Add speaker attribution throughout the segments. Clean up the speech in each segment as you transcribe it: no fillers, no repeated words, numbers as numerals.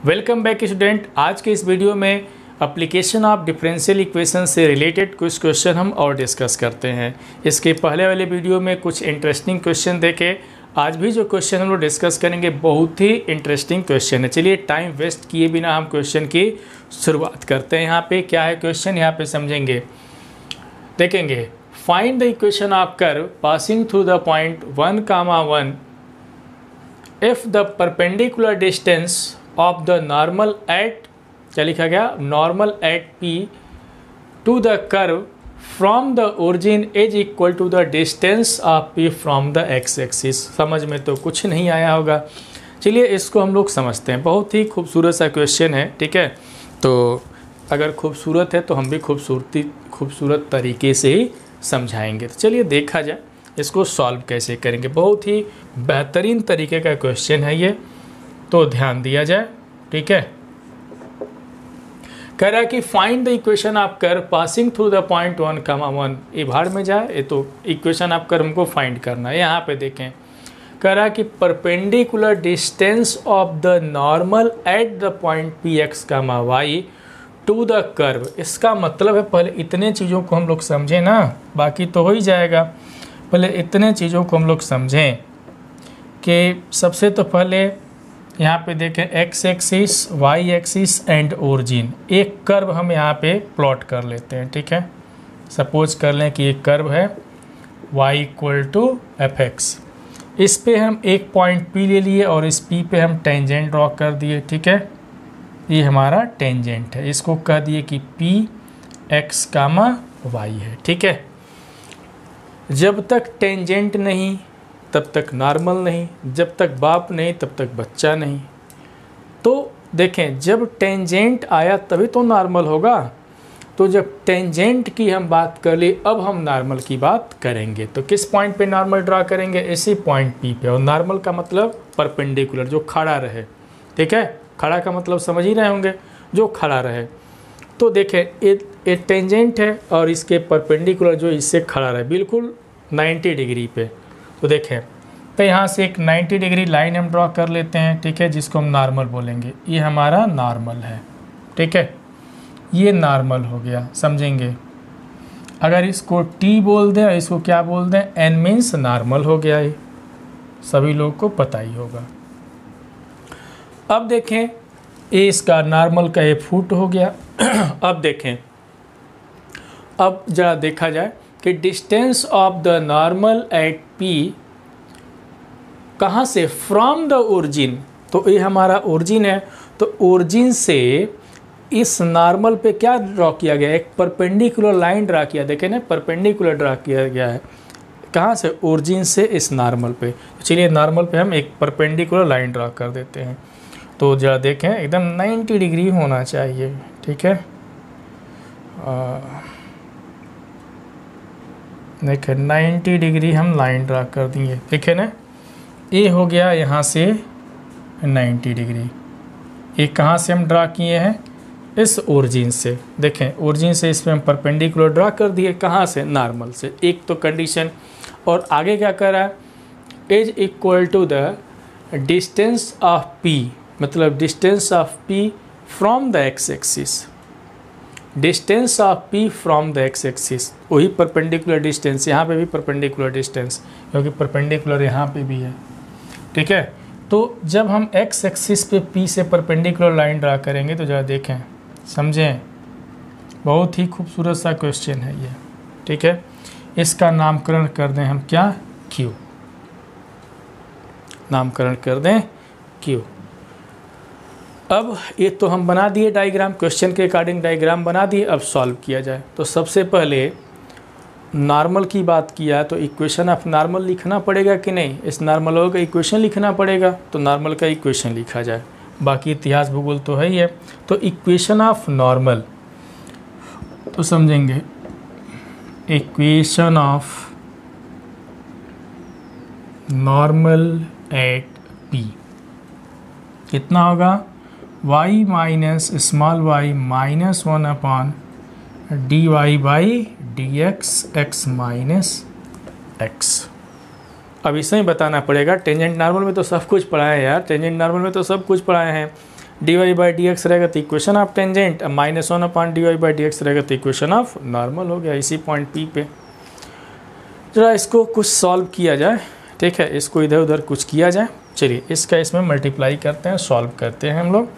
Speaker 1: Welcome back student. आज के इस वीडियो में एप्लीकेशन ऑफ डिफरेंशियल इक्वेशन से रिलेटेड कुछ क्वेश्चन हम और डिस्कस करते हैं। इसके पहले वाले वीडियो में कुछ इंटरेस्टिंग क्वेश्चन देखे। आज भी जो क्वेश्चन हम लोग डिस्कस करेंगे बहुत ही इंटरेस्टिंग क्वेश्चन है। चलिए टाइम वेस्ट किए बिना हम क्वेश्चन की शुरुआत करते हैं। यहाँ पे क्या है क्वेश्चन, यहाँ पे समझेंगे, देखेंगे। Find the equation of curve passing through the point 1, 1 if the perpendicular distance of the normal at, क्या लिखा गया, normal at P to the curve from the origin is equal to the distance of P from the x axis. समझ में तो कुछ नहीं आया होगा। चलिए इसको हम लोग समझते हैं। बहुत ही खूबसूरत सा क्वेश्चन है, ठीक है। तो अगर खूबसूरत है तो हम भी खूबसूरत तरीके से ही समझाएंगे। तो चलिए देखा जाए इसको सॉल्व कैसे करेंगे। बहुत ही बेहतरीन तरीके का क्वेश्चन है ये, तो ध्यान दिया जाए, ठीक है। कह रहा है कि find the equation of curve passing through the point 1, 1। ये भाड़ में जाए, ये तो इक्वेशन ऑफ कर्व हमको फाइंड करना है। यहाँ पे देखें, कह रहा है कि perpendicular distance of the normal at the point P x y to the curve. इसका मतलब है पहले इतने चीज़ों को हम लोग समझें ना, बाकी तो हो ही जाएगा। पहले इतने चीज़ों को हम लोग समझें कि सबसे तो पहले यहाँ पे देखें x axis, y axis and origin. एक कर्व हम यहाँ पे प्लॉट कर लेते हैं, ठीक है। सपोज कर लें कि एक कर्व है y equal to f x. इस पे हम एक पॉइंट P ले लिए और इस P पे हम टेंजेंट ड्रॉ कर दिए, ठीक है। ये हमारा टेंजेंट है, इसको कह दिए कि P x, y है, ठीक है। जब तक टेंजेंट नहीं तब तक नॉर्मल नहीं, जब तक बाप नहीं तब तक बच्चा नहीं। तो देखें, जब टेंजेंट आया तभी तो नॉर्मल होगा। तो जब टेंजेंट की हम बात कर ली, अब हम नॉर्मल की बात करेंगे। तो किस पॉइंट पे नॉर्मल ड्रा करेंगे? इसी पॉइंट P पे। और नॉर्मल का मतलब परपेंडिकुलर, जो खड़ा रहे, ठीक है। खड़ा का मतलब समझ ही रहे होंगे, जो खड़ा रहे। तो देखें, ये टेंजेंट है और इसके परपेंडिकुलर जो इससे खड़ा रहे, बिल्कुल 90 डिग्री पे। तो देखें, तो यहाँ से एक 90 डिग्री लाइन हम ड्रॉ कर लेते हैं, ठीक है, जिसको हम नॉर्मल बोलेंगे। ये हमारा नॉर्मल है, ठीक है। ये नॉर्मल हो गया, समझेंगे। अगर इसको T बोल दें और इसको क्या बोल दें, N मीन्स नॉर्मल हो गया। ये सभी लोग को पता ही होगा। अब देखें, ये इसका नॉर्मल का ये फुट हो गया। अब देखें, अब जरा देखा जाए कि distance of the normal eight P कहाँ से, फ्रॉम द ओरिजिन। तो ये हमारा ओरिजिन है, तो ओरिजिन से इस नॉर्मल पे क्या ड्रॉ किया गया, एक परपेंडिकुलर लाइन ड्रा किया। देखें ना, परपेंडिकुलर ड्रा किया गया है। कहाँ से? ओरिजिन से इस नॉर्मल पे। तो चलिए नॉर्मल पे हम एक परपेंडिकुलर लाइन ड्रा कर देते हैं। तो जरा देखें, एकदम 90 डिग्री होना चाहिए, ठीक है। देखें 90 डिग्री हम लाइन ड्रा कर देंगे, देखें ना। ये हो गया यहाँ से 90 डिग्री। ये कहाँ से हम ड्रा किए हैं? इस ओरिजिन से। देखें, ओरिजिन से इस पर हम परपेंडिकुलर ड्रा कर दिए। कहाँ से? नॉर्मल से। एक तो कंडीशन। और आगे क्या कर रहा है, is equal to the distance of P, मतलब distance of P from the x axis. Distance of P from the x axis, वही परपेंडिकुलर डिस्टेंस। यहाँ पे भी परपेंडिकुलर डिस्टेंस, क्योंकि परपेंडिकुलर यहाँ पे भी है, ठीक है। तो जब हम एक्स एक्सिस पे P से परपेंडिकुलर लाइन ड्रा करेंगे, तो जरा देखें, समझें। बहुत ही खूबसूरत सा क्वेश्चन है ये, ठीक है। इसका नामकरण कर दें हम क्या, Q। नामकरण कर दें Q। अब ये तो हम बना दिए डायग्राम, क्वेश्चन के अकॉर्डिंग डायग्राम बना दिए। अब सॉल्व किया जाए। तो सबसे पहले नॉर्मल की बात किया, तो इक्वेशन ऑफ नॉर्मल लिखना पड़ेगा कि नहीं? इस नॉर्मल का इक्वेशन लिखना पड़ेगा। तो नॉर्मल का इक्वेशन लिखा जाए, बाकी इतिहास भूगोल तो है ही है। तो इक्वेशन ऑफ नॉर्मल, तो समझेंगे, equation of normal at P कितना होगा, y minus small y minus 1 upon dy by dx x minus x। अब इसे ही बताना पड़ेगा। टेंजेंट नॉर्मल में तो सब कुछ पढ़ाए हैं यार, टेंजेंट नॉर्मल में तो सब कुछ पढ़ाए हैं। D Y by d x रहेगा तो equation of tangent, -1 upon d Y by d x रहेगा तो इक्वेशन ऑफ नॉर्मल हो गया इसी पॉइंट पी पे। जरा इसको कुछ सॉल्व किया जाए, ठीक है, इसको इधर उधर कुछ किया जाए। चलिए इसका इसमें मल्टीप्लाई करते हैं, सॉल्व करते हैं हम लोग,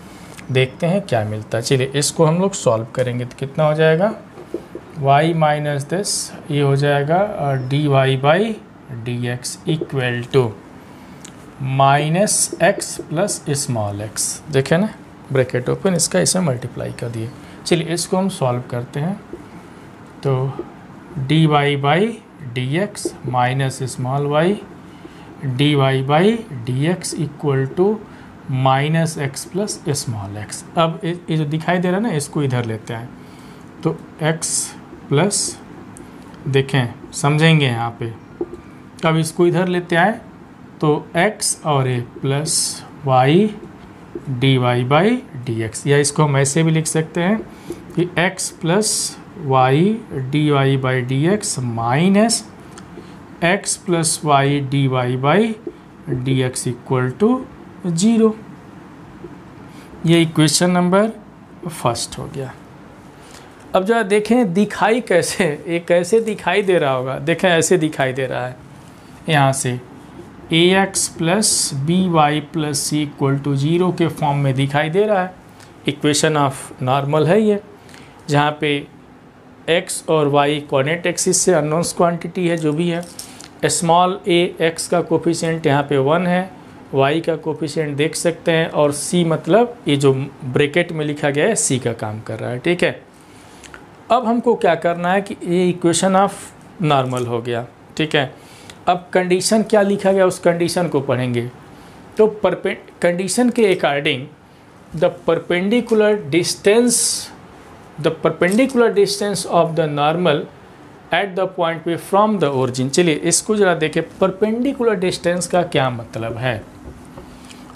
Speaker 1: देखते हैं क्या मिलता है। चलिए इसको हम लोग सॉल्व करेंगे तो कितना हो जाएगा, y माइनस दिस, ये हो जाएगा d Y by d x equal to minus x plus small x, देखें ना, ब्रैकेट ओपन, इसका इसमें मल्टीप्लाई कर दिए। चलिए इसको हम सॉल्व करते हैं, तो D Y by d x minus small y d Y by d x equal to minus x plus small x. अब ये जो दिखाई दे रहा है ना, इसको इधर लेते हैं, तो x प्लस, देखें समझेंगे यहाँ पे, अब इसको इधर लेते आए तो x और a plus y d Y by d x, या इसको हम ऐसे भी लिख सकते हैं कि x plus y d Y by d x minus x plus y d Y by d x equal to 0। ये इक्वेशन नंबर फर्स्ट हो गया। अब जरा देखें दिखाई कैसे, ये कैसे दिखाई दे रहा होगा, देखें ऐसे दिखाई दे रहा है, यहाँ से a x plus b y plus c equal to 0 के फॉर्म में दिखाई दे रहा है। इक्वेशन ऑफ नॉर्मल है ये, जहाँ पे x और y कोऑर्डिनेट एक्सिस से अननोन्स क्वांटिटी है जो भी है। स्मॉल a x का कोफिशिएंट यहाँ पे 1 है, y का कोफिशिएंट देख सकते हैं, और c मतलब ये जो ब्रैकेट में लिखा गया है c का काम कर रहा है, ठीक है। अब हमको क्या करना है कि ये इक्वेशन ऑफ नॉर्मल हो गया, ठीक है। अब कंडीशन क्या लिखा गया, उस कंडीशन को पढ़ेंगे। तो कंडीशन के according the perpendicular distance of the normal at the point पे फ्रॉम द ओरिजिन। चलिए इसको जरा देखें, परपेंडिकुलर डिस्टेंस का क्या मतलब है।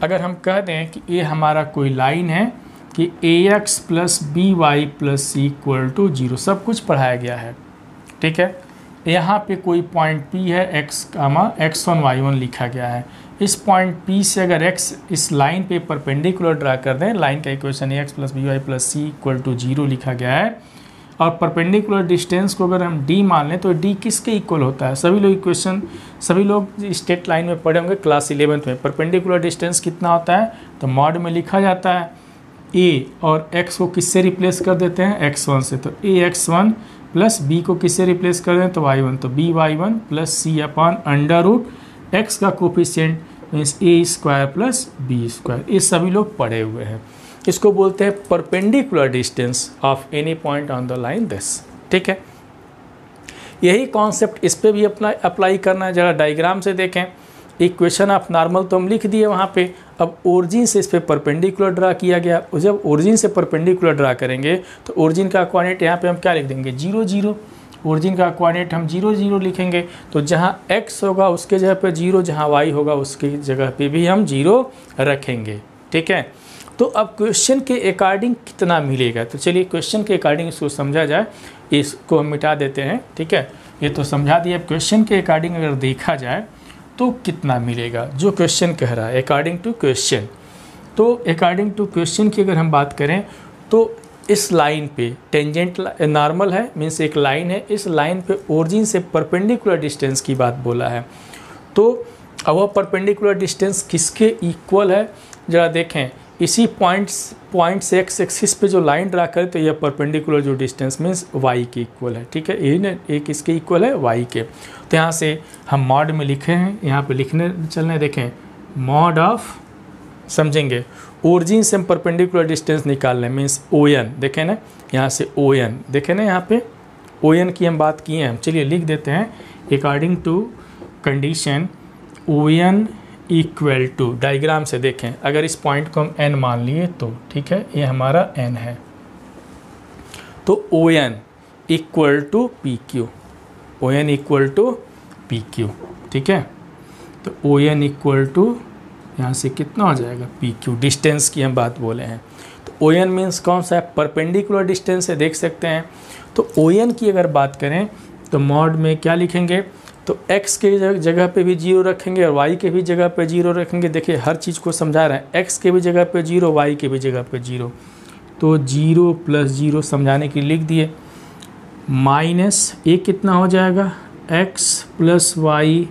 Speaker 1: अगर हम कह दें कि ये हमारा कोई लाइन है कि a x plus b y plus c equal to 0, सब कुछ पढ़ाया गया है, ठीक है। यहाँ पे कोई पॉइंट P है, x1 y1 लिखा गया है। इस पॉइंट P से अगर x इस लाइन पे परपेंडिकुलर ड्रा कर दें, लाइन का equation a x plus b y plus c equal to 0 लिखा गया है, और परपेंडिकुलर डिस्टेंस को अगर हम d मान लें तो d किसके इक्वल होता है। सभी लोग स्ट्रेट लाइन में पढ़े होंगे क्लास 11th में। परपेंडिकुलर डिस्टेंस कितना होता है, तो मॉड में लिखा जाता है a और x को किससे रिप्लेस कर देते हैं, x1 से, तो a x1 प्लस b को किससे रिप्लेस कर दें, तो y1, तो b y1 plus c upon under root x का coefficient means a square plus b square. ये सभी लोग पढ़े हुए हैं। इसको बोलते हैं perpendicular distance of any point on the line this, ठीक है। यही कॉन्सेप्ट इस पे भी अप्लाई करना है। जरा डायग्राम से देखें, इक्वेशन ऑफ नॉर्मल तो हम लिख दिए वहाँ पे, अब ओरिजिन से इस पे परपेंडिकुलर ड्रा किया गया। जब ओरिजिन से परपेंडिकुलर ड्रा करेंगे तो ओरिजिन का कोऑर्डिनेट यहाँ पे हम क्या लिख देंगे, 0 0। ओरिजिन का कोऑर्डिनेट हम 0 0 लिखेंगे, तो जहाँ x होगा उसके जगह पे 0, जहाँ y होगा उसकी जगह पे भी हम 0 रखेंगे, ठीक है। तो अब क्वेश्चन के अकॉर्डिंग कितना मिलेगा, तो चलिए क्वेश्चन के अकॉर्डिंग इसको समझा जाए। इसको हम मिटा देते हैं, ठीक है, ये तो समझा दिया। क्वेश्चन के अकॉर्डिंग अगर देखा जाए तो कितना मिलेगा, जो क्वेश्चन कह रहा है अकॉर्डिंग टू क्वेश्चन। तो अकॉर्डिंग टू क्वेश्चन की अगर हम बात करें तो इस लाइन पे टेंजेंट नॉर्मल है, मीन्स एक लाइन है, इस लाइन पे ओरिजिन से परपेंडिकुलर डिस्टेंस की बात बोला है। तो अब वह परपेंडिकुलर डिस्टेंस किसके इक्वल है, ज़रा देखें। इसी पॉइंट से एक्स एक्सिस पे जो लाइन ड्रा करें तो यह परपेंडिकुलर जो डिस्टेंस मीन्स वाई के इक्वल है, ठीक है। ये ना एक इसके इक्वल है वाई के। तो यहाँ से हम मॉड में लिखे हैं, यहाँ पे लिखने चलने देखें, मॉड ऑफ, समझेंगे, ओरिजिन से हम परपेंडिकुलर डिस्टेंस निकाल लें मीन्स ओ एन, देखें ना, यहाँ से ओ एन, देखें ना, यहाँ पे ओ एन की हम बात किए हैं हम। चलिए लिख देते हैं according to condition O N equal to, diagram से देखें, अगर इस पॉइंट को हम n मान लिए तो ठीक है, ये हमारा n है, तो O N equal to P Q, O N equal to P Q, ठीक है। तो ओ एन इक्वल टू यहाँ से कितना हो जाएगा, पी क्यू, डिस्टेंस की हम बात बोले हैं। तो ओ एन मीन्स कौन सा है, परपेंडिकुलर डिस्टेंस है, देख सकते हैं। तो ओ एन की अगर बात करें तो मॉड में क्या लिखेंगे, तो x के जगह पे भी 0 रखेंगे और y के भी जगह पे 0 रखेंगे। देखिए हर चीज़ को समझा रहे हैं, x के भी जगह पे 0, y के भी जगह पे 0, तो 0 + 0 समझाने के लिए लिख दिए, माइनस ये कितना हो जाएगा x + y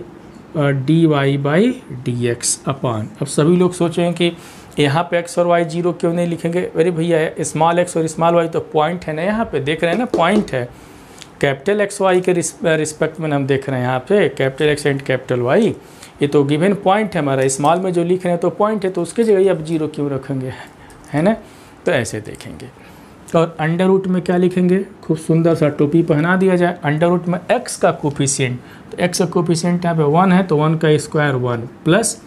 Speaker 1: dy/dx अपान। अब सभी लोग सोचेंगे कि यहाँ पे x और y 0 क्यों नहीं लिखेंगे। अरे भैया स्मॉल x और स्मॉल y तो पॉइंट है ना, यहाँ पे देख रहे हैं ना पॉइंट है, कैपिटल x y के रिस्पेक्ट में हम देख रहे हैं यहाँ पे capital x and capital y, ये तो गिवन पॉइंट है हमारा, स्मॉल में जो लिख रहे हैं तो पॉइंट है, तो उसके जगह अब 0 क्यों रखेंगे, है ना। तो ऐसे देखेंगे। और अंडर रूट में क्या लिखेंगे, खूब सुंदर सा टोपी पहना दिया जाए। अंडर रूट में x का कोफिशिएंट, तो x का कोफिशिएंट यहाँ पे 1 है तो 1 का स्क्वायर 1 प्लस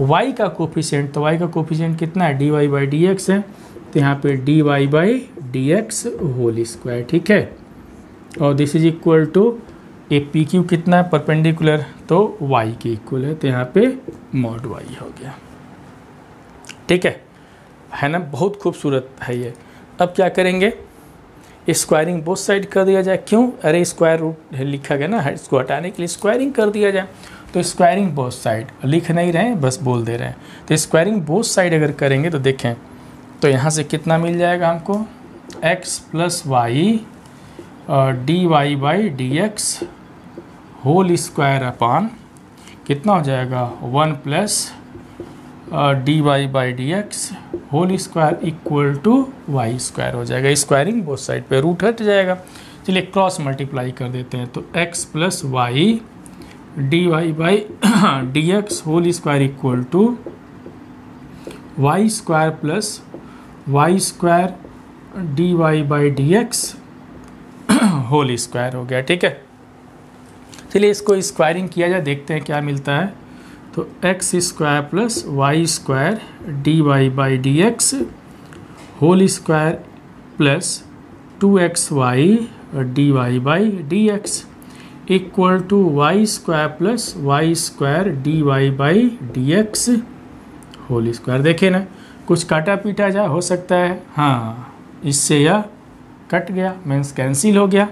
Speaker 1: y का कोफिशिएंट, तो y का कोफिशिएंट कितना है dy/dx है, तो यहाँ पे dy/dx होल स्क्वायर, ठीक है। और this is equal to a P Q कितना है परपेंडिकुलर, तो y के इक्वल है, तो यहाँ पे मॉड y हो गया, ठीक है ना। बहुत खूबसूरत है ये। अब क्या करेंगे, स्क्वायरिंग बोथ साइड कर दिया जाए। क्यों, अरे स्क्वायर रूट लिखा गया ना, इसको हटाने के लिए स्क्वायरिंग कर दिया जाए। तो स्क्वायरिंग बोथ साइड लिख नहीं रहे हैं, बस बोल दे रहे हैं। तो स्क्वायरिंग बोथ साइड अगर करेंगे तो देखें, तो यहाँ से कितना मिल जाएगा हमको, x + y dy/dx whole square upon कितना हो जाएगा 1 + dy/dx whole square equal to y square हो जाएगा। स्क्वायरिंग बोथ साइड पे रूट हट जाएगा। चलिए क्रॉस मल्टीप्लाई कर देते हैं, तो x + y dy/dx whole square equal to y square plus y square dy/dx whole square हो गया, ठीक है। चलिए इसको स्क्वायरिंग किया जाए, देखते हैं क्या मिलता है। तो x square plus y square dy/dx whole square plus 2xy dy/dx equal to y square plus y square dy/dx whole square. देखिए ना, कुछ काटा पीटा जा हो सकता है, हाँ इससे यह कट गया, मीन्स कैंसिल हो गया।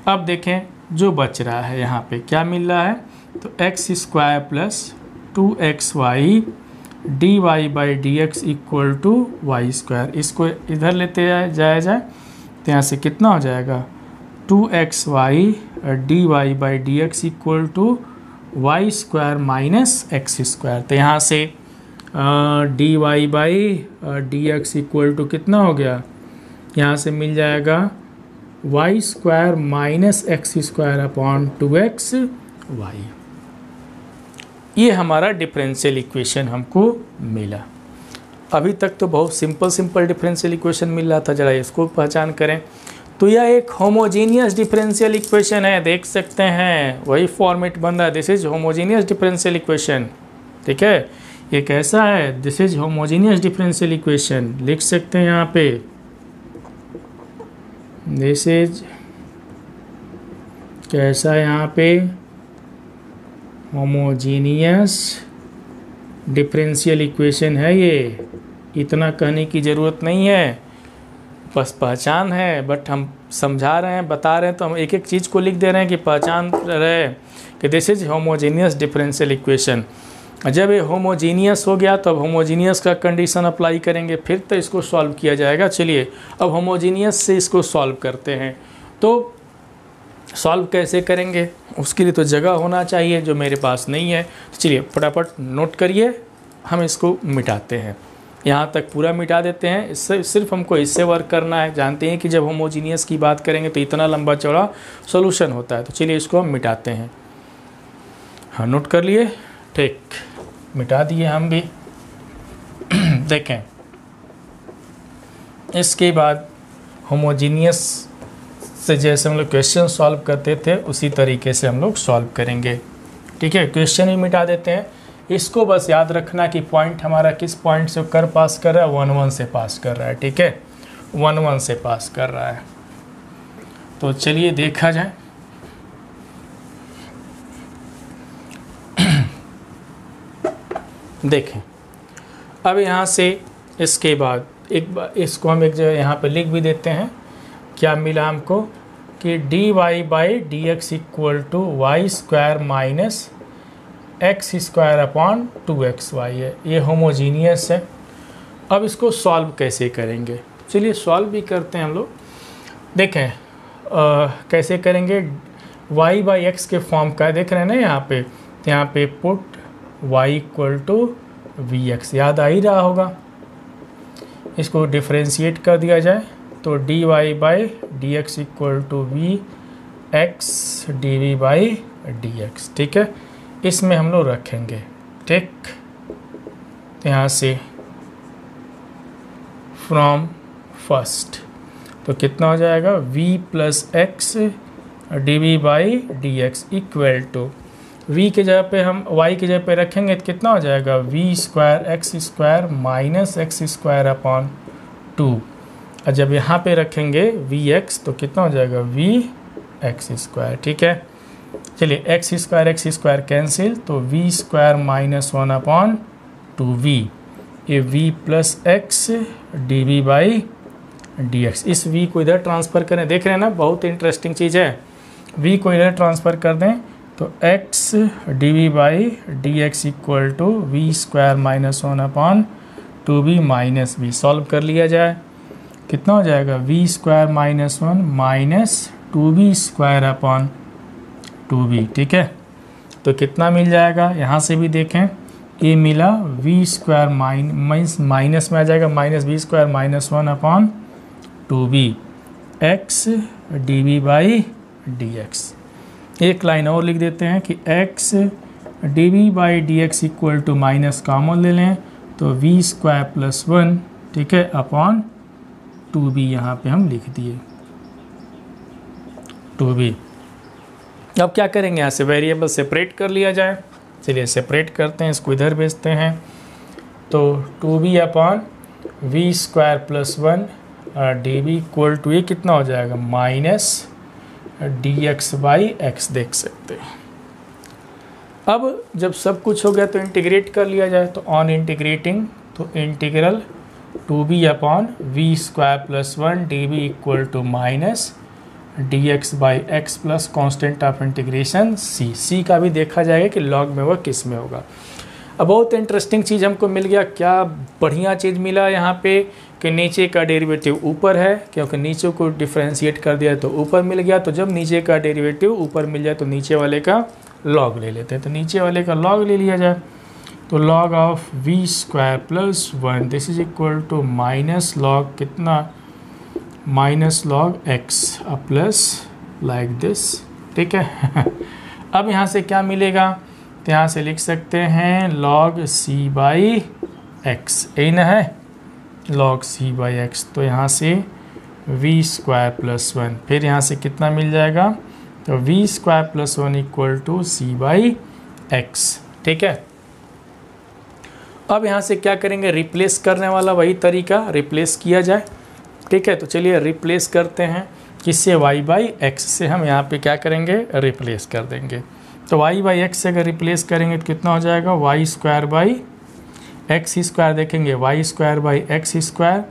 Speaker 1: अब देखें जो बच रहा है यहाँ पे क्या मिल रहा है, तो x square plus 2xy dy/dx equal to y square. इसको इधर लेते जाया जाए तो यहाँ से कितना हो जाएगा 2xy dy/dx equal to y square minus x square. तो यहाँ से dy/dx इक्वल टू कितना हो गया, यहाँ से मिल जाएगा y square minus x square upon 2xy। ये हमारा डिफरेंशियल इक्वेशन हमको मिला। अभी तक तो बहुत सिंपल डिफरेंशियल इक्वेशन मिल रहा था, जरा इसको पहचान करें। तो यह एक होमोजीनियस डिफरेंशियल इक्वेशन है, देख सकते हैं वही फॉर्मेट बन रहा है, this is homogeneous differential equation, ठीक है। ये कैसा है, this is homogeneous differential equation, लिख सकते हैं यहाँ पे दिस इज कैसा, यहाँ पे होमोजीनियस डिफरेंशियल इक्वेशन है। ये इतना कहने की ज़रूरत नहीं है, बस पहचान है, बट हम समझा रहे हैं, बता रहे हैं, तो हम एक एक चीज़ को लिख दे रहे हैं कि पहचान रहे कि this is homogeneous differential equation. जब ये होमोजीनियस हो गया तो अब होमोजीनियस का कंडीशन अप्लाई करेंगे, फिर तो इसको सॉल्व किया जाएगा। चलिए अब होमोजीनियस से इसको सॉल्व करते हैं। तो सॉल्व कैसे करेंगे, उसके लिए तो जगह होना चाहिए जो मेरे पास नहीं है। तो चलिए फटाफट नोट करिए, हम इसको मिटाते हैं, यहाँ तक पूरा मिटा देते हैं। इससे सिर्फ हमको इससे वर्क करना है। जानते हैं कि जब होमोजीनियस की बात करेंगे तो इतना लंबा चौड़ा सॉल्यूशन होता है। तो चलिए इसको हम मिटाते हैं। हाँ नोट कर लिए, ठीक, मिटा दिए हम भी। देखें इसके बाद होमोजीनियस से जैसे हम लोग क्वेश्चन सॉल्व करते थे उसी तरीके से हम लोग सॉल्व करेंगे, ठीक है। क्वेश्चन ही मिटा देते हैं। इसको बस याद रखना कि पॉइंट हमारा किस पॉइंट से कर पास कर रहा है, 1 1 से पास कर रहा है, ठीक है, 1 1 से पास कर रहा है। तो चलिए देखा जाए। देखें अब यहाँ से इसके बाद एक बार इसको हम एक जगह यहाँ पे लिख भी देते हैं। क्या मिला हमको, कि d Y by d x equal to y square minus x square upon 2xy है, ये होमोजीनियस है। अब इसको सॉल्व कैसे करेंगे, चलिए सॉल्व भी करते हैं हम लोग। देखें कैसे करेंगे, y बाई एक्स के फॉर्म का देख रहे हैं ना यहाँ पे, तो यहाँ पे put y equal to v x, याद आ ही रहा होगा। इसको डिफ्रेंशिएट कर दिया जाए तो D Y by d x equal to v x d v by d x, ठीक है। इसमें हम लोग रखेंगे, ठीक, तो यहाँ से फ्रॉम फर्स्ट तो कितना हो जाएगा v plus x d v by d x equal to v के जगह पे हम y के जगह पे रखेंगे तो कितना हो जाएगा v square x square minus x square upon 2, और जब यहाँ पे रखेंगे vx तो कितना हो जाएगा v एक्स स्क्वायर, ठीक है। चलिए एक्स स्क्वायर कैंसिल तो v square minus 1 upon 2v, ये v plus x d v by d x. इस v को इधर ट्रांसफ़र करें, देख रहे हैं ना, बहुत इंटरेस्टिंग चीज़ है। v को इधर ट्रांसफ़र कर दें तो x d v by d x equal to v square minus 1 upon 2v minus v, solve कर लिया जाए कितना हो जाएगा v square minus 1 minus 2v square upon 2v, ठीक है। तो कितना मिल जाएगा, यहाँ से भी देखें, ये मिला v स्क्वायर माइनस में आ जाएगा minus v square minus 1 upon 2v x d v by d x. एक लाइन और लिख देते हैं कि x d v by d x equal to minus common ले लें तो v स्क्वायर प्लस 1, ठीक है, अपॉन 2v यहाँ पे हम लिख दिए 2v। अब क्या करेंगे, यहाँ से वेरिएबल सेपरेट कर लिया जाए। चलिए सेपरेट करते हैं, इसको इधर भेजते हैं तो 2v upon v square plus 1 d v equal to ये कितना हो जाएगा minus D x by x, देख सकते हैं। अब जब सब कुछ हो गया तो इंटीग्रेट कर लिया जाए, तो ऑन इंटीग्रेटिंग तो integral 2b upon v square plus 1 d v equal to minus D x by x plus constant of integration c का भी देखा जाएगा कि लॉग में वह किस में होगा। अब बहुत इंटरेस्टिंग चीज़ हमको मिल गया, क्या बढ़िया चीज़ मिला यहाँ पे कि नीचे का डेरिवेटिव ऊपर है, क्योंकि नीचे को डिफ्रेंशिएट कर दिया तो ऊपर मिल गया। तो जब नीचे का डेरिवेटिव ऊपर मिल जाए तो नीचे वाले का लॉग ले लेते हैं, तो नीचे वाले का लॉग ले लिया जाए तो log of v square plus 1 this is equal to minus log कितना minus log x plus like this, ठीक है। अब यहाँ से क्या मिलेगा, तो यहाँ से लिख सकते हैं log c बाई एक्स, यही ना है log c बाई एक्स। तो यहाँ से v स्क्वायर प्लस 1, फिर यहाँ से कितना मिल जाएगा, तो v square plus 1 equal to c by x, ठीक है। अब यहाँ से क्या करेंगे, रिप्लेस करने वाला वही तरीका, रिप्लेस किया जाए, ठीक है। तो चलिए रिप्लेस करते हैं, किससे y बाई एक्स से हम यहाँ पे क्या करेंगे, रिप्लेस कर देंगे। तो y बाई एक्स से अगर रिप्लेस करेंगे तो कितना हो जाएगा y square by x square, देखेंगे y square by x square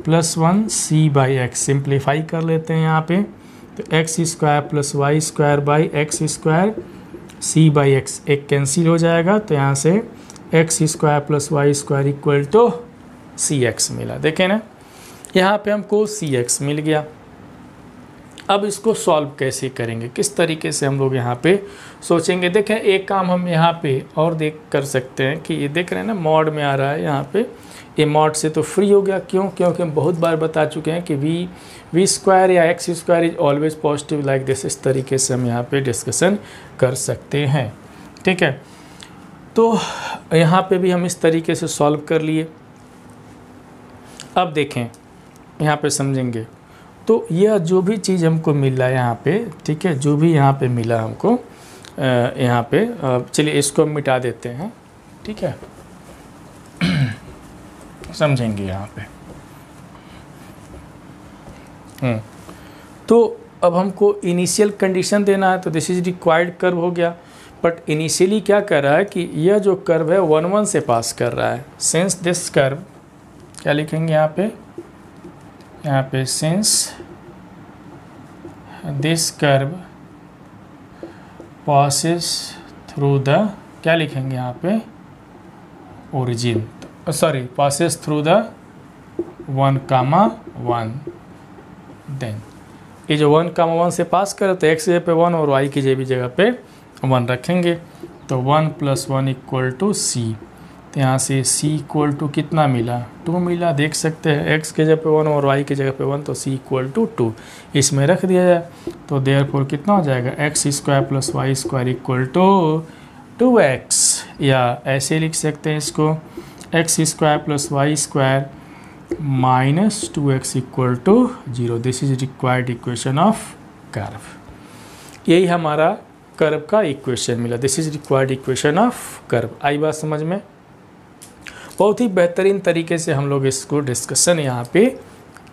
Speaker 1: plus 1 c by x, simplify कर लेते हैं यहाँ पे, तो x square plus y square by x square c by x एक कैंसिल हो जाएगा, तो यहाँ से x square plus y square equal to c x मिला, देखें ना, यहाँ पे हमको सी एक्स मिल गया। अब इसको सॉल्व कैसे करेंगे, किस तरीके से हम लोग यहाँ पे सोचेंगे। देखें एक काम हम यहाँ पे और देख कर सकते हैं कि ये देख रहे हैं ना मॉड में आ रहा है यहाँ पे, ये मॉड से तो फ्री हो गया, क्यों, क्योंकि हम बहुत बार बता चुके हैं कि वी स्क्वायर या x square is always positive like this, इस तरीके से हम यहाँ पे डिस्कशन कर सकते हैं, ठीक है। तो यहाँ पे भी हम इस तरीके से सॉल्व कर लिए। अब देखें यहाँ पे समझेंगे, तो यह जो भी चीज़ हमको मिल रहा है यहाँ पे, ठीक है, जो भी यहाँ पे मिला हमको यहाँ पे, चलिए इसको मिटा देते हैं, ठीक है, समझेंगे यहाँ पे। तो अब हमको इनिशियल कंडीशन देना है, तो दिस इज रिक्वायर्ड कर्व हो गया, बट इनिशियली क्या कर रहा है कि यह जो कर्व है 1 1 से पास कर रहा है। सिंस दिस कर्व, क्या लिखेंगे यहाँ पे, since this curve passes through the, क्या लिखेंगे यहाँ पे, origin, sorry passes through the 1,1, then ये जो 1,1 से पास करे तो x की जगह पे 1 और y की जगह पे 1 रखेंगे, तो 1 + 1 = c। तो यहाँ से c = कितना मिला, 2 मिला, देख सकते हैं x के जगह पे 1 और y की जगह पे 1, तो c = 2 इसमें रख दिया जाए, तो देयरफॉर कितना हो जाएगा, x² + y² = 2x, या ऐसे लिख सकते हैं इसको, x² + y² - 2x = 0। This is required equation of curve. यही हमारा कर्व का इक्वेशन मिला। This is required equation of curve. आई बात समझ में? बहुत ही बेहतरीन तरीके से हम लोग इसको डिस्कशन यहाँ पे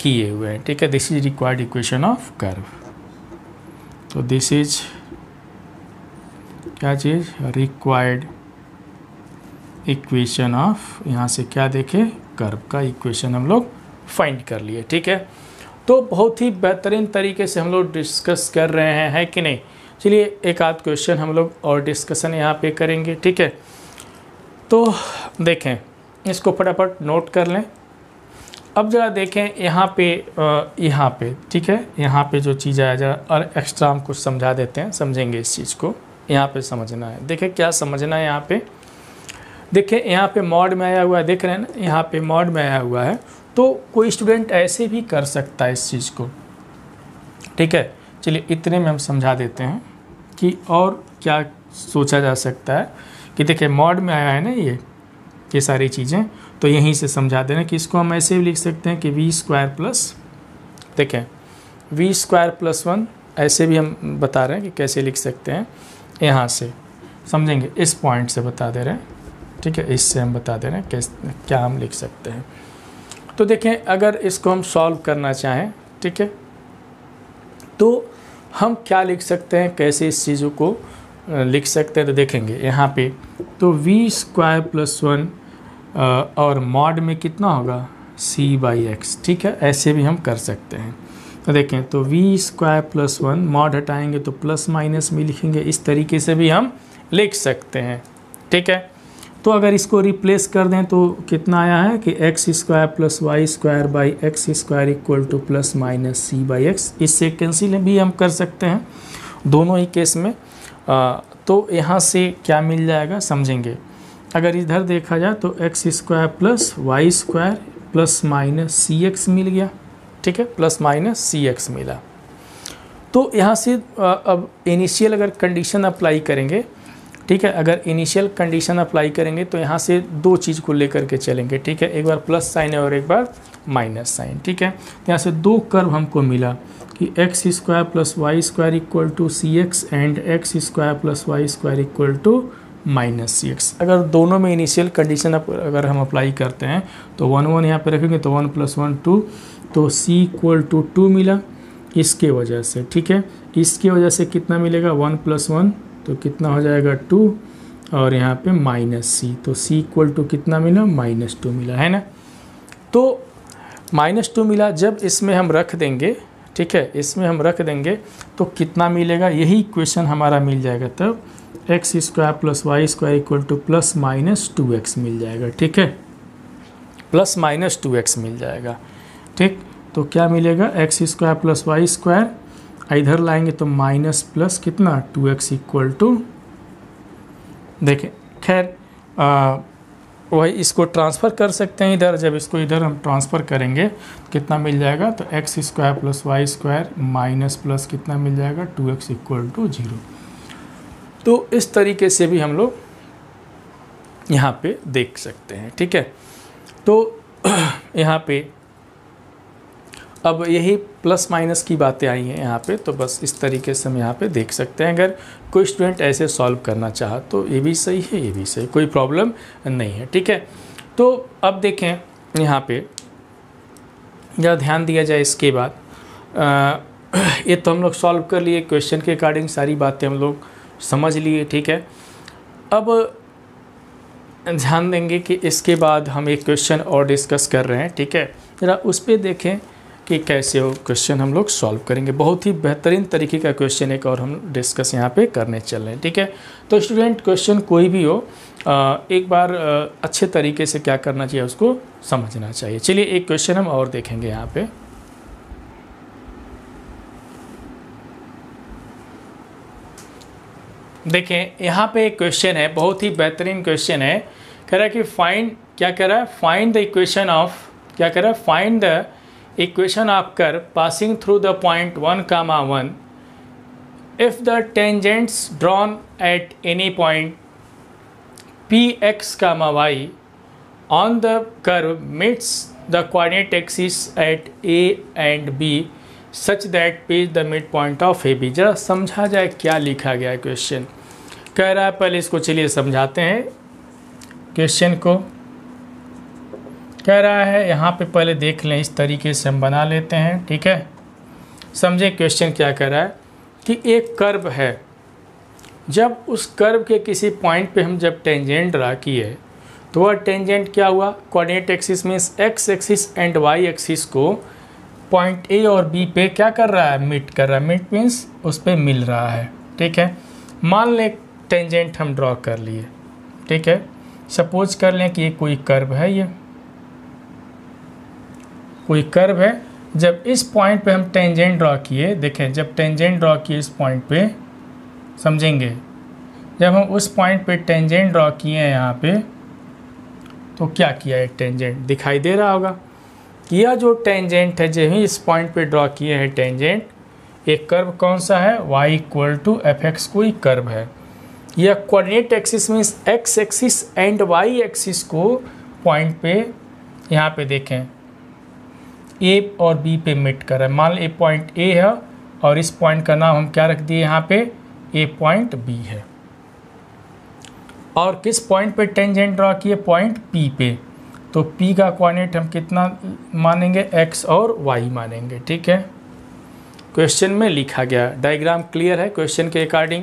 Speaker 1: किए हुए हैं, ठीक है। This is required equation of curve. तो दिस इज क्या चीज़, रिक्वायर्ड इक्वेशन ऑफ, यहाँ से क्या देखें, कर्व का इक्वेशन हम लोग फाइंड कर लिए, ठीक है। तो बहुत ही बेहतरीन तरीके से हम लोग डिस्कस कर रहे हैं, है कि नहीं। चलिए एक आध क्वेश्चन हम लोग और डिस्कशन यहाँ पे करेंगे, ठीक है। तो देखें, इसको फटाफट नोट कर लें। अब जरा देखें यहाँ पे ठीक है, यहाँ पे जो चीज़ आया जरा और एक्स्ट्रा हम कुछ समझा देते हैं, समझेंगे इस चीज़ को। यहाँ पे समझना है, देखें क्या समझना है यहाँ पे। देखें यहाँ पे मॉड में आया हुआ है, देख रहे हैं ना, यहाँ पे मॉड में आया हुआ है। तो कोई स्टूडेंट ऐसे भी कर सकता है इस चीज़ को, ठीक है। चलिए इतने में हम समझा देते हैं कि और क्या सोचा जा सकता है। कि देखिए मॉड में आया है ना ये सारी चीज़ें, तो यहीं से समझा देना कि इसको हम ऐसे भी लिख सकते हैं कि v² देखें v² + 1, ऐसे भी हम बता रहे हैं कि कैसे लिख सकते हैं। यहाँ से समझेंगे, इस पॉइंट से बता दे रहे हैं, ठीक है। इससे हम बता दे रहे हैं कैसे क्या हम लिख सकते हैं। तो देखें अगर इसको हम सॉल्व करना चाहें, ठीक है, तो हम क्या लिख सकते हैं, कैसे इस चीज़ों को लिख सकते हैं। तो देखेंगे यहाँ पे तो v² + 1 और मॉड में कितना होगा c/x, ठीक है। ऐसे भी हम कर सकते हैं। तो देखें तो v² + 1 मॉड हटाएंगे तो प्लस माइनस में लिखेंगे, इस तरीके से भी हम लिख सकते हैं, ठीक है। तो अगर इसको रिप्लेस कर दें तो कितना आया है कि x² + y² x² = ± c/x। इससे कैंसिल भी हम कर सकते हैं दोनों ही केस में। तो यहाँ से क्या मिल जाएगा समझेंगे। अगर इधर देखा जाए तो x² + y² ± cx मिल गया, ठीक है, ± cx मिला। तो यहाँ से अब इनिशियल अगर कंडीशन अप्लाई करेंगे, ठीक है, अगर इनिशियल कंडीशन अप्लाई करेंगे तो यहाँ से दो चीज़ को लेकर के चलेंगे, ठीक है। एक बार प्लस साइन है और एक बार माइनस साइन, ठीक है। तो यहाँ से दो कर्व हमको मिला कि x² + y² = cx and x² + y² = -cx। अगर दोनों में इनिशियल कंडीशन अगर हम अप्लाई करते हैं तो 1 1 यहाँ पे रखेंगे तो 1 + 1 2, तो c = 2 मिला इसके वजह से, ठीक है। इसकी वजह से कितना मिलेगा 1 + 1, तो कितना हो जाएगा 2 और यहाँ पे -c, तो c = कितना मिला -2 मिला, है ना। तो -2 मिला, जब इसमें हम रख देंगे, ठीक है, इसमें हम रख देंगे तो कितना मिलेगा, यही इक्वेशन हमारा मिल जाएगा। तब x² + y² = ±2x मिल जाएगा, ठीक है, ±2x मिल जाएगा, ठीक। तो क्या मिलेगा x² + y², इधर लाएंगे तो माइनस प्लस कितना 2x = देखें, खैर वही इसको ट्रांसफ़र कर सकते हैं इधर। जब इसको इधर हम ट्रांसफ़र करेंगे तो कितना मिल जाएगा, तो x² + y² माइनस प्लस कितना मिल जाएगा 2x = 0। तो इस तरीके से भी हम लोग यहाँ पे देख सकते हैं, ठीक है। तो यहाँ पे अब यही प्लस माइनस की बातें आई हैं यहाँ पे, तो बस इस तरीके से हम यहाँ पे देख सकते हैं। अगर कोई स्टूडेंट ऐसे सॉल्व करना चाहा तो ये भी सही है, ये भी सही, कोई प्रॉब्लम नहीं है, ठीक है। तो अब देखें यहाँ पे ज़रा ध्यान दिया जाए। इसके बाद ये तो हम लोग सॉल्व कर लिए, क्वेश्चन के अकॉर्डिंग सारी बातें हम लोग समझ लिए, ठीक है। अब ध्यान देंगे कि इसके बाद हम एक क्वेश्चन और डिस्कस कर रहे हैं, ठीक है। ज़रा उस पर देखें कि कैसे वो क्वेश्चन हम लोग सॉल्व करेंगे। बहुत ही बेहतरीन तरीके का क्वेश्चन एक और हम डिस्कस यहाँ पे करने चल रहे हैं, ठीक है। तो स्टूडेंट क्वेश्चन कोई भी हो एक बार अच्छे तरीके से क्या करना चाहिए उसको समझना चाहिए। चलिए एक क्वेश्चन हम और देखेंगे यहाँ पे। देखें यहाँ पे एक क्वेश्चन है, बहुत ही बेहतरीन क्वेश्चन है। कह रहा है कि फाइंड, क्या कह रहा है, फाइंड द इक्वेशन ऑफ, क्या कह रहा है, find the equation of curve passing through the point 1, 1 if the tangents drawn at any point px, y on the curve meets the coordinate axis at a and b such that p is the midpoint of ab। जरा समझा जाए क्या लिखा गया है question. कह रहा है, पहले इसको चलिए समझाते हैं क्वेश्चन को। कह रहा है यहाँ पे पहले देख लें, इस तरीके से हम बना लेते हैं, ठीक है। समझे क्वेश्चन क्या कह रहा है कि एक कर्व है, जब उस कर्व के किसी पॉइंट पे हम जब टेंजेंट ड्रा किए तो वह टेंजेंट क्या हुआ, coordinate axis means x axis and y axis को पॉइंट ए और बी पे क्या कर रहा है, मीट कर रहा है। मीट मीन्स उस पर मिल रहा है, ठीक है। मान लें टेंजेंट हम ड्रॉ कर लिए, ठीक है। सपोज कर लें कि ये कोई कर्व है, ये कोई कर्व है। जब इस पॉइंट पे हम टेंजेंट ड्रॉ किए, देखें जब टेंजेंट ड्रॉ किए इस पॉइंट पे, समझेंगे जब हम उस पॉइंट पे टेंजेंट ड्रॉ किए हैं यहाँ पे, तो क्या किया है, टेंजेंट दिखाई दे रहा होगा। यह जो टेंजेंट है, जब ही इस पॉइंट पे ड्रॉ किए हैं टेंजेंट, एक कर्व कौन सा है, y = fx कोई कर्व है। यह coordinate axis means x axis and y axis को पॉइंट पे यहाँ पे देखें ए और बी पे मिट कर रहा है। मान लो पॉइंट ए है और इस पॉइंट का नाम हम क्या रख दिए यहाँ पे, ए पॉइंट बी है। और किस पॉइंट पे टेंजेंट ड्रॉ किए, पॉइंट पी पे। तो पी का कोऑर्डिनेट हम कितना मानेंगे, एक्स और वाई मानेंगे, ठीक है। क्वेश्चन में लिखा गया, डायग्राम क्लियर है, क्वेश्चन के अकॉर्डिंग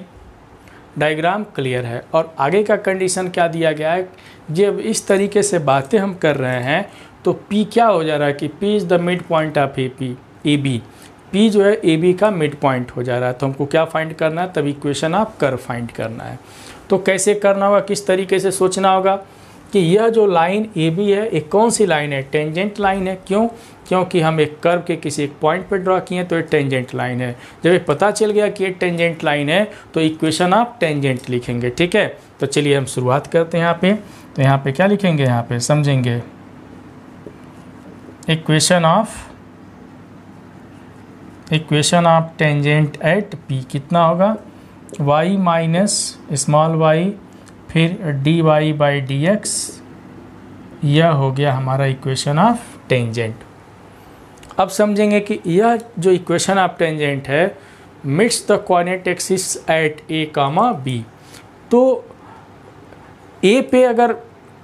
Speaker 1: डायग्राम क्लियर है। और आगे का कंडीशन क्या दिया गया है, जब इस तरीके से बातें हम कर रहे हैं तो P क्या हो जा रहा है कि P is the mid point of A B. P जो है ए बी का मिड पॉइंट हो जा रहा है। तो हमको क्या फाइंड करना है, तब इक्वेशन ऑफ कर्व फाइंड करना है। तो कैसे करना होगा, किस तरीके से सोचना होगा कि यह जो लाइन ए बी है, एक कौन सी लाइन है, टेंजेंट लाइन है। क्यों, क्योंकि हम एक कर्व के किसी एक पॉइंट पर ड्रॉ किए तो ये टेंजेंट लाइन है। जब ये पता चल गया कि ये टेंजेंट लाइन है तो इक्वेशन ऑफ टेंजेंट लिखेंगे, ठीक है। तो चलिए हम शुरुआत करते हैं यहाँ पे। तो यहाँ पे क्या लिखेंगे, यहाँ पे समझेंगे equation of tangent at P कितना होगा, y माइनस स्मॉल y फिर dy/dx। यह हो गया हमारा इक्वेशन ऑफ टेंजेंट। अब समझेंगे कि यह जो इक्वेशन ऑफ टेंजेंट है meets the coordinate axis at a, b। तो a पे अगर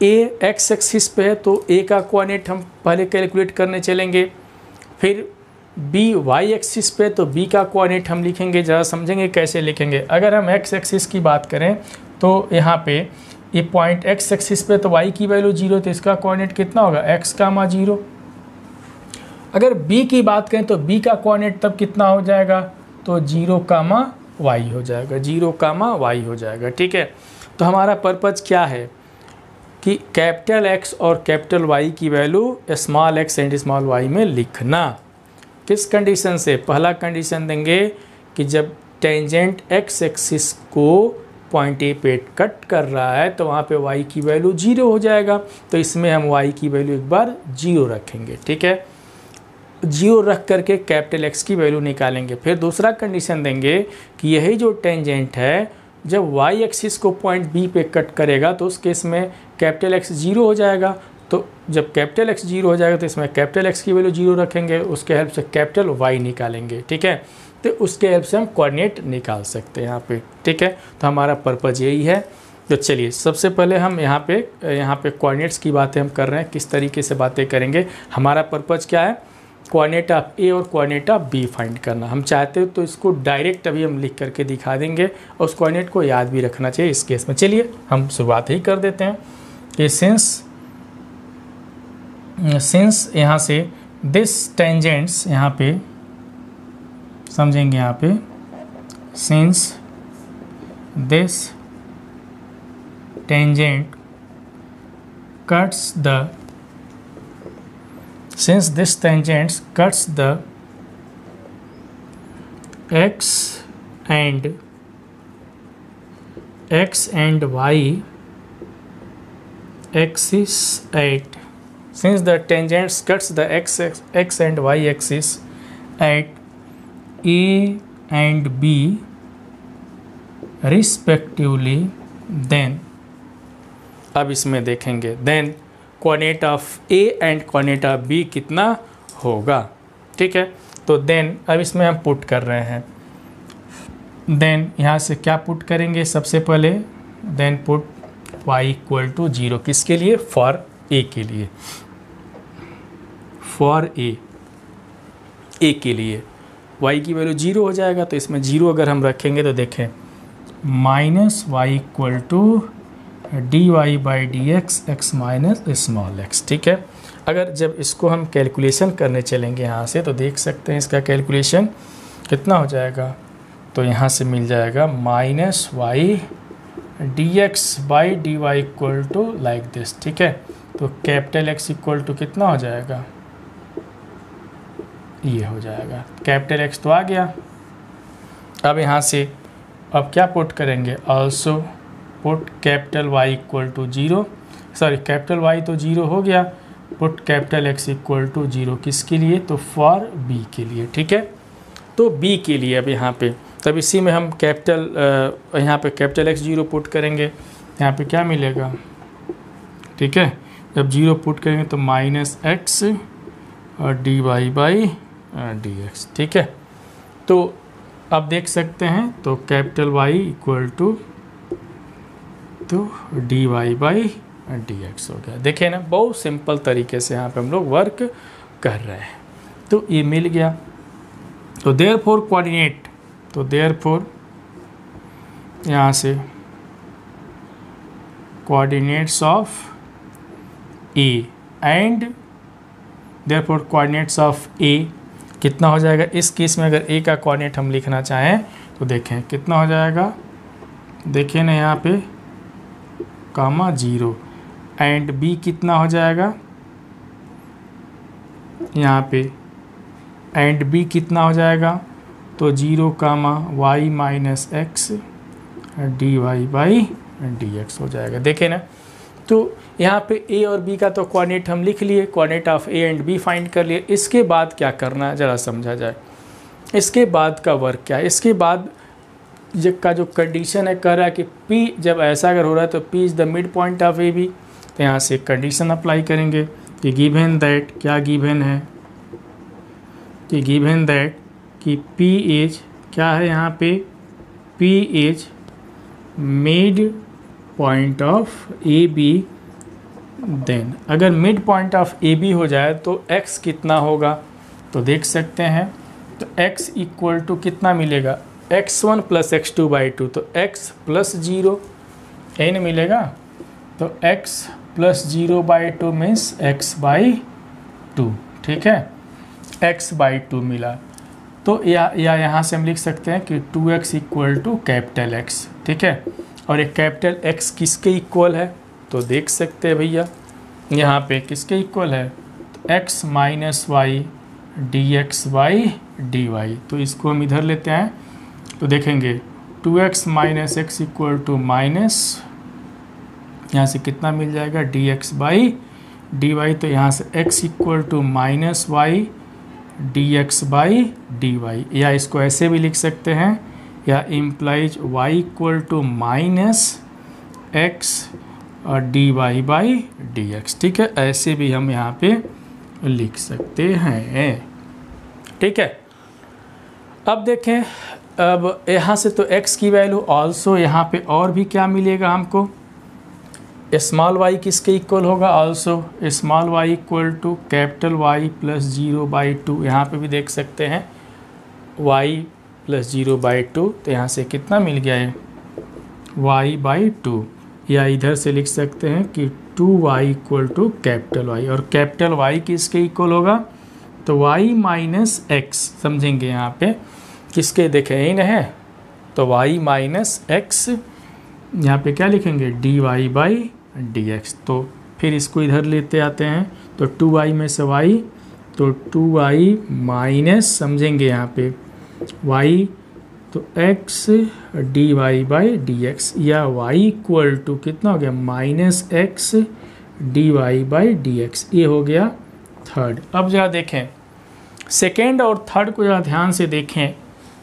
Speaker 1: a एक्स एक्सिस पे है तो a का कोऑर्डिनेट हम पहले कैलकुलेट करने चलेंगे, फिर b वाई एक्सिस पे तो b का कोऑर्डिनेट हम लिखेंगे। ज़रा समझेंगे कैसे लिखेंगे। अगर हम एक्स एक्सिस की बात करें तो यहाँ पे ये पॉइंट एक्स एक्सिस पे तो y की वैल्यू 0, तो इसका कोऑर्डिनेट कितना होगा, x, 0। अगर b की बात करें तो b का कोऑर्डिनेट तब कितना हो जाएगा, तो 0, y हो जाएगा, 0, y हो जाएगा, ठीक है। तो हमारा पर्पज़ क्या है कि कैपिटल X और कैपिटल Y की value small x and small y में लिखना। किस कंडीशन से, पहला कंडीशन देंगे कि जब टेंजेंट x एक्सिस को पॉइंट ए पे कट कर रहा है तो वहाँ पे y की वैल्यू 0 हो जाएगा। तो इसमें हम y की वैल्यू एक बार 0 रखेंगे, ठीक है। 0 रख करके कैपिटल X की वैल्यू निकालेंगे। फिर दूसरा कंडीशन देंगे कि यही जो टेंजेंट है जब y एक्सिस को पॉइंट B पे कट करेगा तो उस केस में कैपिटल X 0 हो जाएगा। तो जब कैपिटल X 0 हो जाएगा तो इसमें कैपिटल X की वैल्यू 0 रखेंगे, उसके हेल्प से कैपिटल Y निकालेंगे, ठीक है। तो उसके हेल्प से हम कोऑर्डिनेट निकाल सकते हैं यहाँ पे, ठीक है। तो हमारा पर्पज़ यही है। तो चलिए सबसे पहले हम यहाँ पे कोऑर्डिनेट्स की बातें हम कर रहे हैं, किस तरीके से बातें करेंगे। हमारा पर्पज़ क्या है, कोऑर्डिनेट ऑफ ए और कोऑर्डिनेट ऑफ बी फाइंड करना। हम चाहते हो तो इसको डायरेक्ट अभी हम लिख करके दिखा देंगे और उस कोऑर्डिनेट को याद भी रखना चाहिए इस केस में। चलिए हम शुरुआत ही कर देते हैं कि सिंस यहाँ से दिस टेंजेंट्स, यहाँ पे समझेंगे, यहाँ पे since this tangent cuts the since this tangent cuts the x and y axis at since the tangent cuts the x and y axis at a and b respectively, then अब इसमें देखेंगे then coordinate of A and coordinate of B कितना होगा। ठीक है, तो then अब इसमें हम पुट कर रहे हैं। देन यहाँ से क्या पुट करेंगे, सबसे पहले then put y equal to 0, किसके लिए, फॉर ए के लिए, फॉर ए के लिए y की वैल्यू 0 हो जाएगा, तो इसमें 0 अगर हम रखेंगे तो देखें minus y equal to d Y by d x minus small x. ठीक है, अगर जब इसको हम कैलकुलेशन करने चलेंगे यहाँ से तो देख सकते हैं इसका कैलकुलेशन कितना हो जाएगा, तो यहाँ से मिल जाएगा minus y d x by d y equal to like this. ठीक है, तो कैपिटल एक्स इक्वल टू कितना हो जाएगा, ये हो जाएगा, कैपिटल एक्स तो आ गया। अब यहाँ से अब क्या पुट करेंगे, also put capital y equal to 0, sorry capital y तो 0 हो गया, put capital x equal to 0 किसके लिए, तो फॉर b के लिए। ठीक है, तो b के लिए अब यहाँ पे तब इसी में हम कैपिटल यहाँ पे कैपिटल x 0 पुट करेंगे, यहाँ पे क्या मिलेगा। ठीक है, जब 0 पुट करेंगे तो माइनस एक्स और d Y by d x. ठीक है, तो अब देख सकते हैं तो कैपिटल y इक्वल टू तो D Y by d x हो गया। देखिए ना, बहुत सिंपल तरीके से यहाँ पे हम लोग वर्क कर रहे हैं, तो ये मिल गया। तो देयरफॉर कोऑर्डिनेट, तो देयरफॉर यहाँ से coordinates of A and therefore coordinates of A कितना हो जाएगा, इस केस में अगर ए का कोऑर्डिनेट हम लिखना चाहें तो देखें कितना हो जाएगा, देखिए ना यहाँ पे कामा 0 एंड बी कितना हो जाएगा, यहाँ पे एंड बी कितना हो जाएगा, तो 0 comma y minus x d Y by d x हो जाएगा। देखें ना, तो यहाँ पे ए और बी का तो कोऑर्डिनेट हम लिख लिए, coordinate of A and B find कर लिए। इसके बाद क्या करना है ज़रा समझा जाए, इसके बाद का वर्क क्या है। इसके बाद का जो कंडीशन है कह रहा है कि P जब ऐसा अगर हो रहा है तो P is the mid point of A B, तो यहाँ से कंडीशन अप्लाई करेंगे कि गिवन दैट, क्या गिवन है कि गिवन दैट कि P इज क्या है यहाँ पे, P is mid point of A B, then अगर mid point of A B हो जाए तो x कितना होगा, तो देख सकते हैं तो x इक्वल टू कितना मिलेगा, x1 प्लस x2 बाई 2, तो x प्लस 0 n मिलेगा, तो x plus 0 by 2 means x by 2। ठीक है, x बाई 2 मिला, तो या यहाँ से हम लिख सकते हैं कि 2x equal to capital x। ठीक है, और एक कैपिटल x किसके इक्वल है, तो देख सकते हैं भैया यहाँ पे किसके इक्वल है, तो x minus y d x by d y. तो इसको हम इधर लेते हैं तो देखेंगे 2x minus x equal to minus, यहाँ से कितना मिल जाएगा, d x by d y, तो यहाँ से x equal to minus y d x by d y, या इसको ऐसे भी लिख सकते हैं, या implies y equal to minus x और d Y by d x. ठीक है, ऐसे भी हम यहाँ पे लिख सकते हैं। ठीक है, अब देखें, अब यहाँ से तो x की वैल्यू ऑल्सो यहाँ पे और भी क्या मिलेगा हमको, स्मॉल y किसके इक्वल होगा, also small y equal to capital Y plus 0 by 2। यहाँ पे भी देख सकते हैं y प्लस 0 बाई 2, तो यहाँ से कितना मिल गया है, y बाई 2, या इधर से लिख सकते हैं कि 2y equal to capital Y, और कैपिटल Y किसके इक्वल होगा, तो y माइनस एक्स समझेंगे यहाँ पे किसके, देखें यही ना है, तो y माइनस एक्स यहाँ पे क्या लिखेंगे dy बाई डी एक्स। तो फिर इसको इधर लेते आते हैं, तो 2y में से y, तो 2y माइनस समझेंगे यहाँ पे y, तो x dy by d x, या y इक्वल टू कितना हो गया minus x dy by d x. ये हो गया थर्ड। अब जरा देखें सेकेंड और थर्ड को जरा ध्यान से देखें,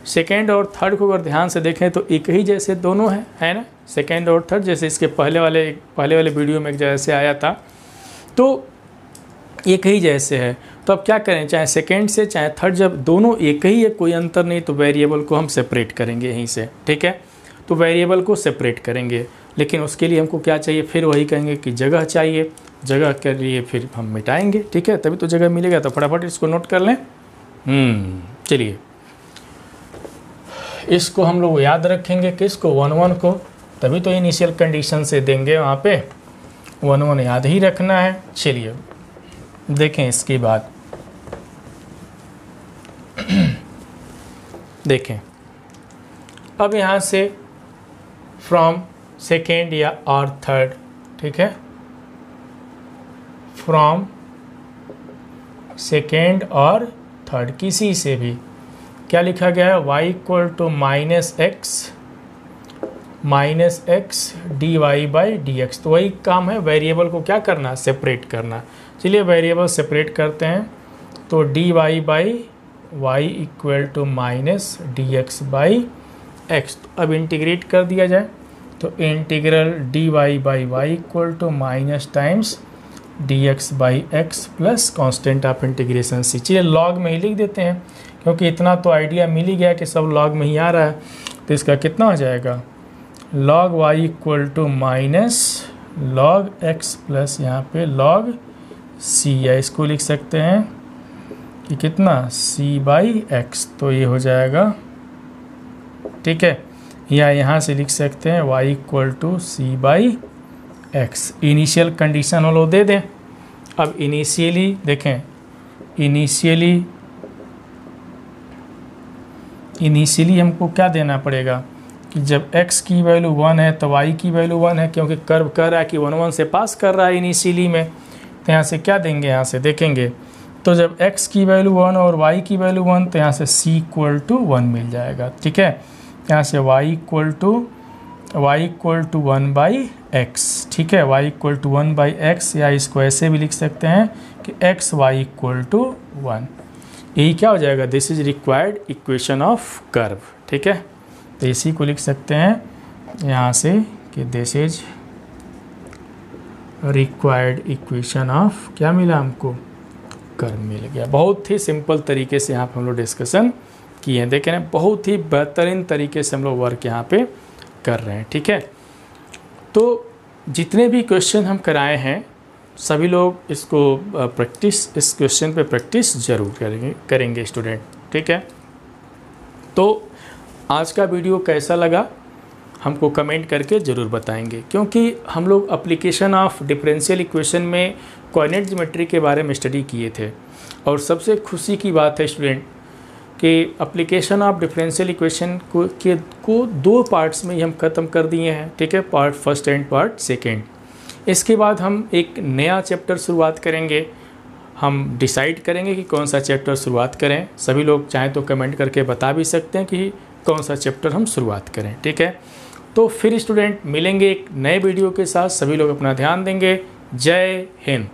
Speaker 1: सेकेंड और थर्ड को अगर ध्यान से देखें तो एक ही जैसे दोनों हैं, है ना, सेकेंड और थर्ड जैसे इसके पहले वाले वीडियो में जैसे आया था, तो एक ही जैसे है। तो अब क्या करें, चाहे सेकेंड से चाहे थर्ड, जब दोनों एक ही है कोई अंतर नहीं, तो वेरिएबल को हम सेपरेट करेंगे यहीं से, ठीक है। तो वेरिएबल को सेपरेट करेंगे, लेकिन उसके लिए हमको क्या चाहिए, फिर वही कहेंगे कि जगह चाहिए, जगह के लिए फिर हम मिटाएंगे, ठीक है, तभी तो जगह मिलेगा। तो फटाफट इसको नोट कर लें। चलिए इसको हम लोग याद रखेंगे, किसको 1 को, तभी तो इनिशियल कंडीशन से देंगे, वहाँ पे 1 याद ही रखना है। चलिए देखें इसके बाद देखें, अब यहाँ से फ्रॉम सेकेंड या और थर्ड, ठीक है, फ्रॉम सेकेंड और थर्ड किसी से भी क्या लिखा गया है, y equal to minus x d Y by d x. तो वही काम है, वेरिएबल को क्या करना, सेपरेट करना। चलिए वेरिएबल सेपरेट करते हैं, तो D Y by Y equal to minus D x by X. अब इंटीग्रेट कर दिया जाए, तो integral D Y by Y equal to minus times D x by x plus constant of integration C. चलिए log में ही लिख देते हैं, क्योंकि इतना तो आइडिया मिल ही गया कि सब लॉग में ही आ रहा है। तो इसका कितना हो जाएगा, log y equal to minus log x plus यहाँ पे लॉग सी, या इसको लिख सकते हैं कि कितना सी बाई एक्स। तो ये हो जाएगा, ठीक है, या यहाँ से लिख सकते हैं y equal to c by x. Initial condition वालों दे दें। अब इनिशियली देखें, इनिशियली हमको क्या देना पड़ेगा कि जब x की वैल्यू 1 है तो y की वैल्यू 1 है, क्योंकि कर्व कर रहा है कि 1 1 से पास कर रहा है इनिशियली में। तो यहाँ से क्या देंगे, यहाँ से देखेंगे, तो जब x की वैल्यू 1 और y की वैल्यू 1, तो यहाँ से c इक्वल टू 1 मिल जाएगा, ठीक है। यहाँ से y equal to 1 by x, ठीक है, y equal to 1 by x, या इसको ऐसे भी लिख सकते हैं कि x y इक्वल टू 1। यही क्या हो जाएगा, this is required equation of curve, ठीक है। तो इसी को लिख सकते हैं यहाँ से कि this is required equation of, क्या मिला हमको, कर्व मिल गया। बहुत ही सिंपल तरीके से यहाँ पर हम लोग डिस्कशन किए हैं, देखें ना, बहुत ही बेहतरीन तरीके से हम लोग वर्क यहाँ पे कर रहे हैं, ठीक है। तो जितने भी क्वेश्चन हम कराए हैं सभी लोग इसको प्रैक्टिस, इस क्वेश्चन पे प्रैक्टिस ज़रूर करेंगे स्टूडेंट, ठीक है। तो आज का वीडियो कैसा लगा हमको कमेंट करके ज़रूर बताएंगे, क्योंकि हम लोग एप्लीकेशन ऑफ डिफरेंशियल इक्वेशन में कोऑर्डिनेट ज्योमेट्री के बारे में स्टडी किए थे। और सबसे खुशी की बात है स्टूडेंट कि एप्लीकेशन ऑफ डिफरेंशियल इक्वेशन को 2 पार्ट्स में ही हम ख़त्म कर दिए हैं, ठीक है, part first and part second. इसके बाद हम एक नया चैप्टर शुरुआत करेंगे, हम डिसाइड करेंगे कि कौन सा चैप्टर शुरुआत करें। सभी लोग चाहें तो कमेंट करके बता भी सकते हैं कि कौन सा चैप्टर हम शुरुआत करें, ठीक है। तो फिर स्टूडेंट मिलेंगे एक नए वीडियो के साथ, सभी लोग अपना ध्यान देंगे। जय हिंद।